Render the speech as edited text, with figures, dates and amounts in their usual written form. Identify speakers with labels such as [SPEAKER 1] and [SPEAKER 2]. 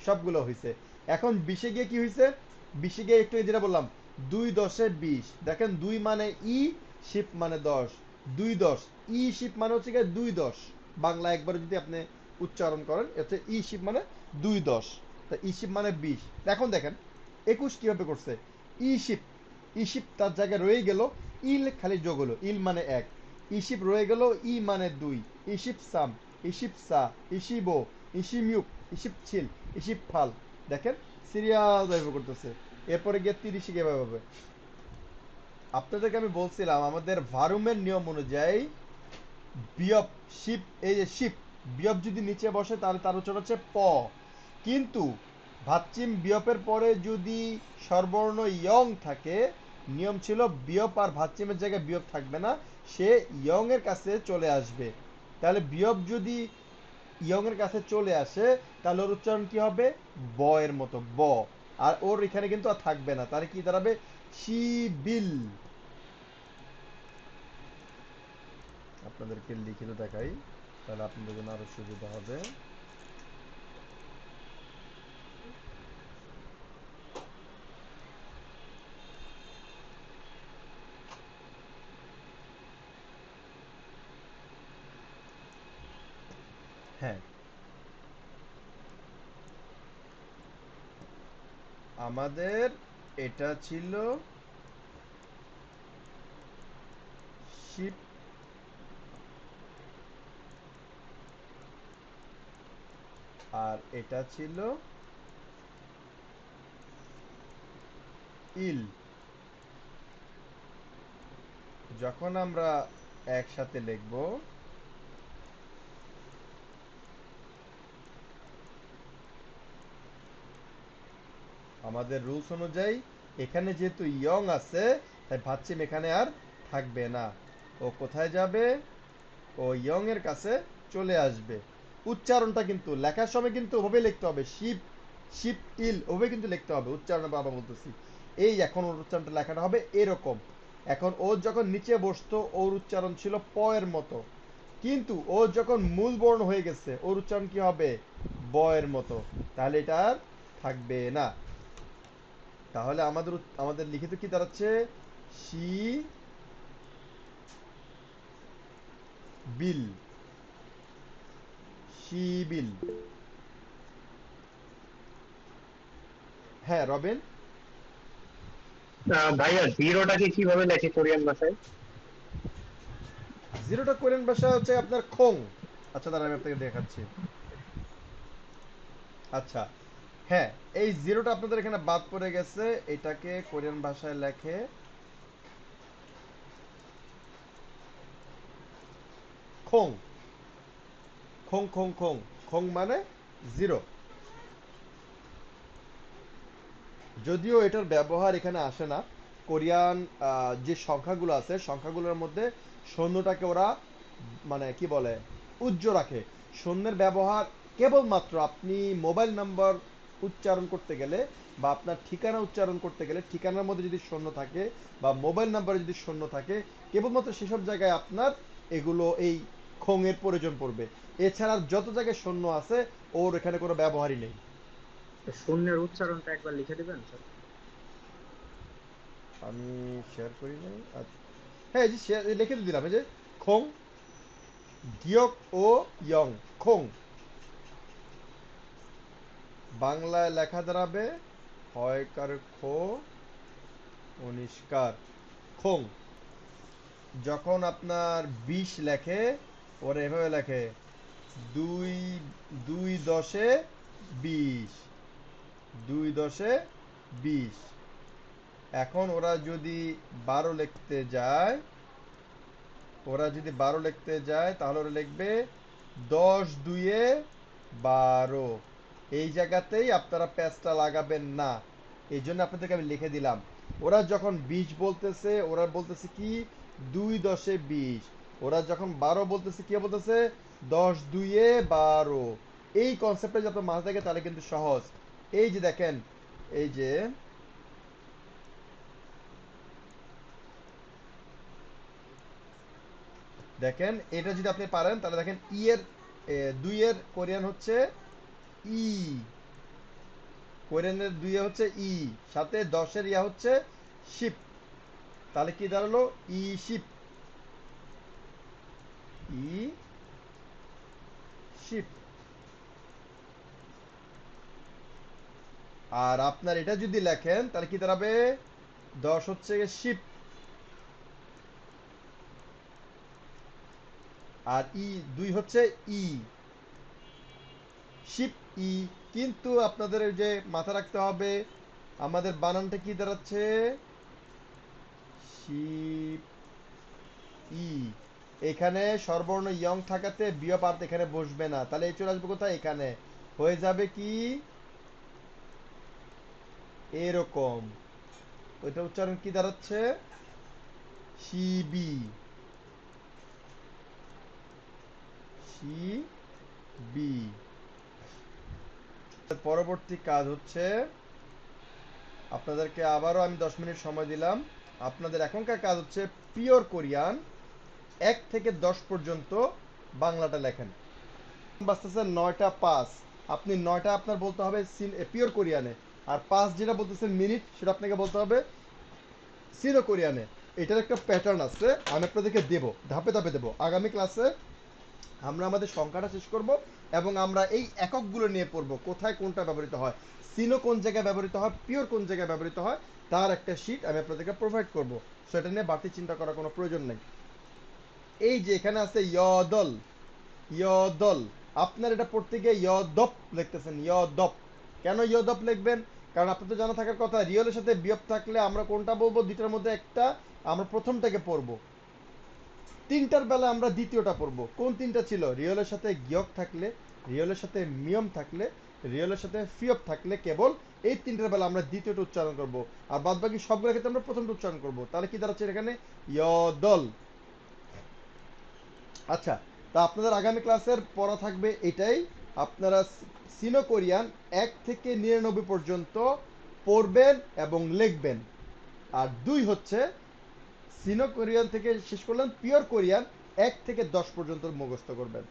[SPEAKER 1] সবগুলো হয়েছে। এখন 20-এ গিয়ে কি হয়েছে? 20-এ গিয়ে একটু যেটা বললাম 2 10-এ 20, দেখেন 2 মানে ই, শিপ মানে 10, 2 10, ই শিপ মানে হচ্ছে গিয়ে 2 10। বাংলা একবার যদি আপনি উচ্চারণ করেন হচ্ছে ই শিপ মানে 2 10, তা ই শিপ মানে 20। এখন দেখেন 21 কিভাবে করছে? ই শিপ, ই শিপ তার জায়গায় রয়ে গেল, ইল খালি যোগ হলো, ইল মানে 1, ইশিপ রয়ে গেল, ই মানে 2, ইশিপ সাম, ইশিপ সা, ইশিবো, ইশিমিউক, ইশিপ ছিল, ইশিপ ফাল। দেখেন সিরিয়াল ভাবে করতেছে। এরপরে গিয়ে 30 কিভাবে হবে? আপনাদেরকে আমি বলছিলাম আমাদের ভারুমের নিয়ম অনুযায়ী বিয়প, শিপ, এই যে শিপ, বিয়প যদি নিচে বসে তাহলে তার উচ্চারণ হচ্ছে প। কিন্তু ভাচ্চিম বিয়পের পরে যদি স্বরবর্ণ ইয়ং থাকে, নিয়ম ছিল বিয়প আর ভাচ্চিমের জায়গায় বিয়প থাকবে না, সে ইয়ং এর কাছে চলে আসবে। তাহলে বিয়প যদি ইয়ং এর কাছে চলে আসে তাহলে ওর উচ্চারণ কি হবে? ব এর মতো, ব। আর ওর এখানে কিন্তু আর থাকবে না, তাহলে কি দাঁড়াবে? শিবিল। আপনাদেরকে লিখিত দেখাই, তাহলে আপনাদের জন্য আরো সুবিধা হবে। হ্যাঁ, আমাদের এটা ছিল শিপ, আর এটা ছিল ইল। যখন আমরা একসাথে লিখব, আমাদের রুলস অনুযায়ী এখানে যেহেতু ইয়ং আছে, তাই ভাবছিম এখানে আর থাকবে না। ও কোথায় যাবে? ও ইয়ং এর কাছে চলে আসবে। উচ্চারণটা কিন্তু লেখার সময় কিন্তু ওভাবে লিখতে হবে, শিপ, শিপ ইল ওভাবে কিন্তু লিখতে হবে। উচ্চারণ বাবা বলতেছি, এই এখন ওর উচ্চারণটা লেখাটা হবে এরকম। এখন ও যখন নিচে বসতো ওর উচ্চারণ ছিল প এর মতো, কিন্তু ও যখন মূল বর্ণ হয়ে গেছে ওর উচ্চারণ কি হবে? ব এর মতো। তাহলে এটা আর থাকবে না। তাহলে আমাদের আমাদের লিখিত কি দাঁড়াচ্ছে? শি বিল, শিবিল। হ্যাঁ রবিন।
[SPEAKER 2] ভাইয়া জিরোটাকে কিভাবে লেখে কোরিয়ান ভাষায়?
[SPEAKER 1] জিরোটা কোরিয়ান ভাষা হচ্ছে আপনার খং। আচ্ছা দাঁড়া আমি আপনাকে দেখাচ্ছি। আচ্ছা, হ্যাঁ, এই জিরোটা আপনাদের এখানে বাদ পড়ে গেছে। এটাকে কোরিয়ান ভাষায় লেখে খং, খং খং খং। খং মানে জিরো। যদিও এটার ব্যবহার এখানে আসে না। কোরিয়ান যে সংখ্যাগুলো আছে সংখ্যাগুলোর মধ্যে শূন্যটাকে ওরা মানে কি বলে উজ্জ্ব রাখে। শূন্যের ব্যবহার কেবলমাত্র আপনি মোবাইল নাম্বার উচ্চারণ করতে গেলে বা আপনার ঠিকানা উচ্চারণ করতে গেলে ঠিকানার মধ্যে যদি শূন্য থাকে বা মোবাইল নাম্বারে যদি শূন্য থাকে, কেবলমাত্র সেসব জায়গায় আপনার এগুলো এই খঙের প্রয়োজন পড়বে। এছাড়া যত জায়গায় শূন্য আছে ওর এখানে কোনো ব্যবহারই নেই।
[SPEAKER 2] শূন্যের উচ্চারণটা একবার লিখে দিবেন স্যার?
[SPEAKER 1] আমি শেয়ার করি নাই। হ্যাঁ এই যে শেয়ার লিখে তো দিলাম, এই যে খং, গিয়ক ও ইয়ং, খং। বাংলায় লেখা দাঁড়াবে হয়কার খো, অনিষ্কার খং। যখন আপনার 20 লেখে ওরা এভাবে লেখে দুই, 2 10-এ 20, 2 10-এ 20। এখন ওরা যদি 12 লিখতে যায়, ওরা যদি 12 লিখতে যায় তাহলে ওরা লিখবে 10 2-এ 12। এই জায়গাতেই আপনারা প্যাচটা লাগাবেন না, এই জন্য আপনাদেরকে আমি লিখে দিলাম। ওরা যখন 20 বলতেছে ওরা বলতেছে কি 2 10-এ 20। ওরা যখন 12 বলতেছে কি বলতেছে 10 2-এ 12। এই কনসেপ্টটা যদি আপনার মাথায় থাকে তাহলে কিন্তু সহজ। এই যে দেখেন, এই যে দেখেন এটা যদি আপনি পারেন তাহলে দেখেন ই এর 2 এর কোরিয়ান হচ্ছে ই, কোরিয়ানের 2 এ হচ্ছে ই, সাথে 10 এর ইয়া হচ্ছে শিপ, তাহলে কি দাঁড়ালো ই শিপ, ই শিপ। আর আপনার এটা যদি লেখেন তাহলে কি দাঁড়াবে, 10 হচ্ছে শিপ, আর 2 হচ্ছে ই শিপ ই। কিন্তু আপনাদের ওই যে মাথা রাখতে হবে আমাদের বানানটা কি দাঁড়াচ্ছে, শিপ ই। এখানে স্বরবর্ণ ইয়ং থাকাতে বিয় পার্ট এখানে বসবে না, তাহলে এই চলে আসবে কোথায়, এখানে হয়ে যাবে কি এরকম। ওইটা উচ্চারণ কি দাঁড়াচ্ছে, শিবি, শিবি। পরবর্তী কাজ হচ্ছে আপনাদেরকে আবারও আমি 10 মিনিট সময় দিলাম। আপনাদের এখনকার কাজ হচ্ছে পিওর কোরিয়ান 1 থেকে 10 পর্যন্ত বাংলাটা লেখেন। বাজতেছে 9টা 5, আপনি 9টা আপনার বলতে হবে পিওর কোরিয়ানে, আর 5 যেটা বলতেছেন মিনিট সেটা আপনাকে বলতে হবে সিনো কোরিয়ানে। এটার একটা প্যাটার্ন আছে, আমি আপনাদেরকে দেব, ধাপে ধাপে দেব। আগামী ক্লাসে আমরা আমাদের সংখ্যাটা শেষ করব এবং আমরা এই এককগুলো নিয়ে পড়ব, কোথায় কোনটা ব্যবহৃত হয়, সিনো কোন জায়গায় ব্যবহৃত হয়, পিওর কোন জায়গায় ব্যবহৃত হয়, তার একটা শীট আমি আপনাদেরকে প্রোভাইড করব। সেটা নিয়ে বাড়তি চিন্তা করার কোনো প্রয়োজন নেই। এই যে এখানে আছে ইয়দল, ইয়দল, আপনার এটা পড়তে গিয়ে ইয়দপ লিখতেছেন, ইয়দপ। কেন ইয়দপ লিখবেন, কারণ আপনার তো জানা থাকার কথা রিয়েলের সাথে বিয়োগ থাকলে আমরা কোনটা বলবো, দুইটার মধ্যে একটা আমরা প্রথমটাকে পড়বো, তিনটার বেলা আমরা দ্বিতীয়টা পড়বো। কোন তিনটা ছিল, রিয়েলের সাথে গিয়ক থাকলে, রিয়েলের সাথে মিয়ম থাকলে, রিয়েলের সাথে ফিয়প থাকলে কেবল এই তিনটার বেলা আমরা দ্বিতীয়টা উচ্চারণ করব, আর বাদ বাকি সবগুলোর ক্ষেত্রে আমরা প্রথমটা উচ্চারণ করব। তাহলে কি দাঁড়াচ্ছে এখানে, ইয়দল। আচ্ছা, তা আপনাদের আগামী ক্লাসের পড়া থাকবে এটাই, আপনারা সিনো কোরিয়ান 1 থেকে 99 পর্যন্ত পড়বেন এবং লিখবেন। আর 2 হচ্ছে সিনো কোরিয়ান থেকে শেষ করলেন পিওর কোরিয়ান 1 থেকে 10 পর্যন্ত মুখস্থ করবেন।